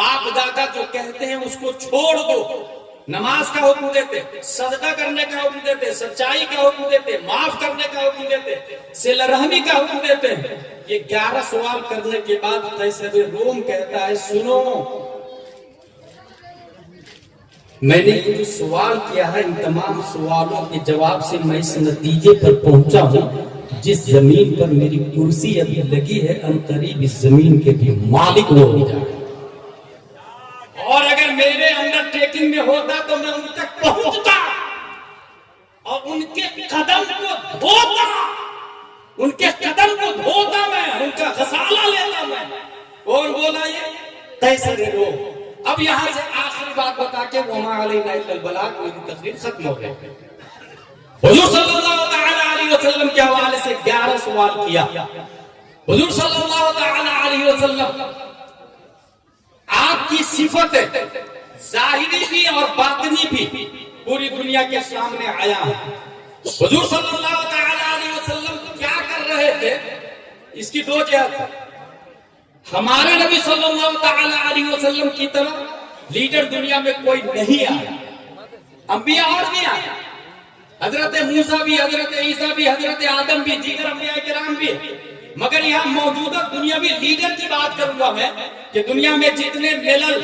باپ دادا جو کہتے ہیں اس کو چھوڑ دو، نماز کا حکم دیتے، صدقہ کرنے کا حکم دیتے، سچائی کا حکم دیتے، معاف کرنے کا حکم دیتے، صلہ رحمی کا حکم دیتے ہیں۔ یہ 11 سوال کرنے کے بعد قیصر روم کہتا ہے سنو، میں نے یہ جو سوال کیا ہے ان تمام سوالوں کے جواب سے میں اس نتیجے پر پہنچا ہوں، جس زمین پر میری کرسی ابھی لگی ہے ان قریب اس زمین کے بھی مالک وہ ہو جائے، اور اگر میرے انڈر ٹیکنگ میں ہوتا تو میں ان تک پہنچتا اور ان کے قدم کو دھوتا، ان کے قدم کو دھوتا، میں ان کا غسالہ لیتا میں۔ کون بولا یہ؟ قیصر روم۔ اب یہاں سے آخری بات بتا کے وما علینا الا البلاغ، میری تقریر ختم ہو گئی۔ حضور صلی اللہ تعالی علیہ وسلم کے حوالے سے 11 سوال کیا۔ حضور صلی اللہ تعالی علیہ وسلم آپ کی صفتیں ظاہری بھی اور باطنی بھی پوری دنیا کے سامنے آیا ہے۔ حضور صلی اللہ تعالی علیہ وسلم کیا کر رہے تھے اس کی 2 جہت ہے۔ ہمارے نبی صلی اللہ تعالی علیہ وسلم کی طرح لیڈر دنیا میں کوئی نہیں آیا، انبیاء اور بھی آئے، حضرت موسیٰ بھی، حضرت عیسیٰ بھی، حضرت آدم بھی، دیگر انبیاء کرام بھی، مگر یہاں موجودہ دنیاوی لیڈر کی بات کروں گا میں کہ دنیا میں جتنے ملل،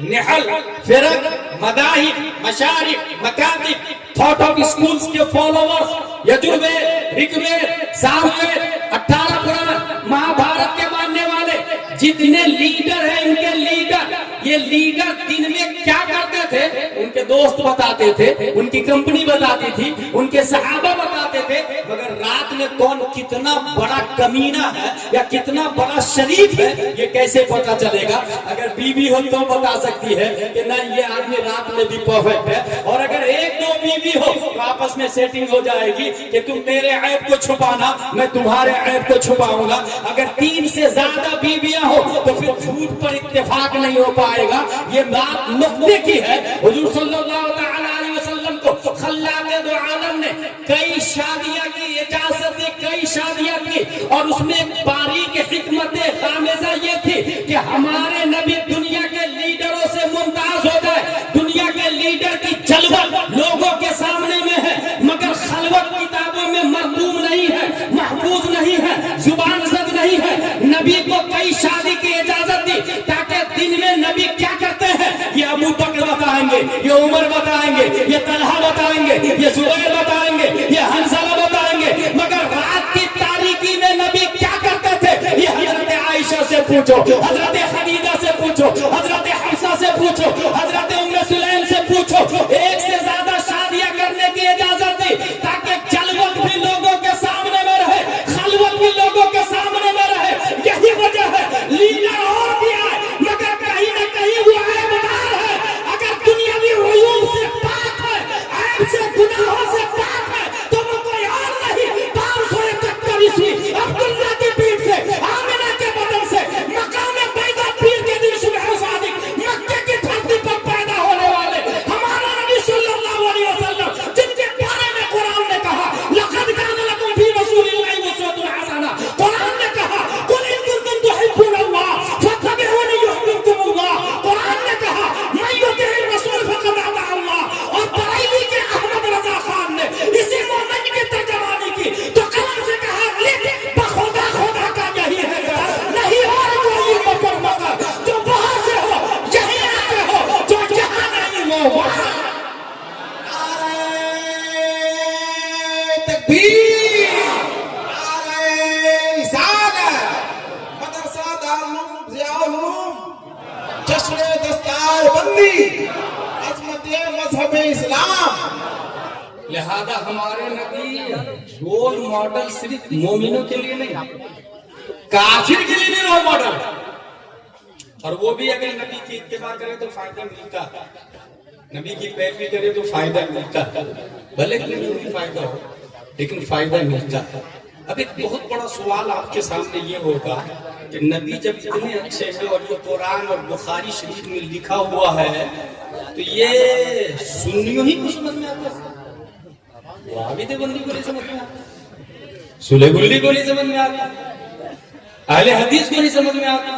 نحل، فرق، مذاہب، مشارق، مکاتب، تھاٹ آف اسکولز کے فالوورز، یجروید، رگوید، ساموید، 18 قرآن، مہابھارت کے ماننے والے جتنے لیڈر ہیں، ان کے لیڈر، یہ لیڈر دن میں کیا کرتے تھے ان کے دوست بتاتے تھے، ان کی کمپنی بتاتی تھی، ان کے صحابہ بتاتے تھے، مگر رات میں کون کتنا بڑا کمینہ ہے یا کتنا بڑا شریف ہے یہ کیسے پتا چلے گا؟ اگر بیوی ہو تو بتا سکتی ہے کہ نہیں یہ آدمی رات میں بھی پرفیکٹ ہے، اور اگر 1-2 بیوی ہو تو آپس میں سیٹنگ ہو جائے گی کہ تم میرے عیب کو چھپانا، میں تمہارے عیب کو چھپاؤں گا۔ اگر 3 سے زیادہ بیویاں ہو تو پھر جھوٹ پر اتفاق نہیں ہو پائے گا۔ یہ بات نقطے کی ہے۔ حضور صلی اللہ تعالی علیہ وسلم کو خلاق دو عالم نے کئی شادیاں کی اجازت دی، کئی شادیاں کی، اور اس میں ایک باریک حکمت غامضہ یہ تھی کہ ہمارے نبی دنیا کے لیڈروں سے ممتاز ہو جائے۔ دنیا کے لیڈر کی جلوت لوگوں کے سامنے میں ہے، مگر خلوت کتابوں میں مرقوم نہیں ہے، محفوظ نہیں ہے، زبان زد نہیں ہے۔ نبی کو کئی شادی کی اجازت دی تاکہ دن میں نبی کیا کرتے ہیں یہ ابو بکر بتائیں گے، یہ عمر بتائیں گے، یہ طلحہ بتائیں گے، یہ زبیر بتائیں گے، یہ حنظلہ بتائیں گے، مگر رات کی تاریکی میں نبی کیا کرتے تھے یہ حضرت عائشہ سے پوچھو، حضرت خدیجہ سے پوچھو، حضرت حفصہ سے پوچھو، حضرت ام سلیم سے پوچھو۔ 1 سے زیادہ شادیاں کرنے کی اجازت دی تاکہ جلوت بھی لوگوں کے سامنے میں رہے، خلوت بھی لوگوں کے سامنے میں رہے۔ یہی وجہ ہے لیڈر اور بھی آئے مگر کہیں نہ کہیں وہ عیبدار ہے۔ اگر دنیاوی عیوب سے پاک ہے، عیب سے، گناہوں سے پاک ہے، تو وہ کوئی اور نہیں 571 عیسوی عبداللہ کی پیٹھ سے، آمنہ کے بدن سے، مقام بیضا پیر کے دن صبح صادق مکہ کی دھرتی پر پیدا ہونے والے ہمارا نبی صلی اللہ علیہ وسلم، جن کے بارے میں قرآن نے کہا لقد کان لکم فی رسول اللہ اسوۃ حسنہ، قرآن نے کہا قل ان کنتم تحبون اللہ فاتبعونی یحببکم اللہ، قرآن نے کہا من یطع الرسول فقد اطاع اللہ، اور بریلی کے احمد رضا خان نے اسی مومن کی ترجمانی کی تو قلم سے کہا لکھ بخدا خدا کا یہی ہے گھر، نہیں اور کوئی مکر مکر، جو وہاں سے ہو یہی آتے ہو، جو جہاں نہیں وہ وہاں۔ تکبیر، نعرہ رسالت، مدرسہ دارالعلوم ضیاء العلوم، جشن دستار بندی، عظمت مذہب اسلام۔ لہذا ہمارے نبی رول ماڈل صرف مومنوں کے لیے نہیں، کافر کے لیے بھی رول ماڈل، اور وہ بھی اگر نبی کی اتباع کرے تو فائدہ ملتا ہے، نبی کی پیروی کرے تو فائدہ ملتا ہے، بھلے کہ نہیں فائدہ ہو لیکن فائدہ ملتا ہے۔ اب ایک بہت بڑا سوال آپ کے سامنے یہ ہوگا کہ نبی جب اتنے اچھے ہیں اور یہ قرآن اور بخاری شریف میں لکھا ہوا ہے تو یہ سنیوں ہی کو سمجھ میں آتا ہے، وہابی دیوبندی کو نہیں سمجھ میں آتا، سلح گلی کو نہیں سمجھ میں آتا، اہل حدیث کو نہیں سمجھ میں آتا،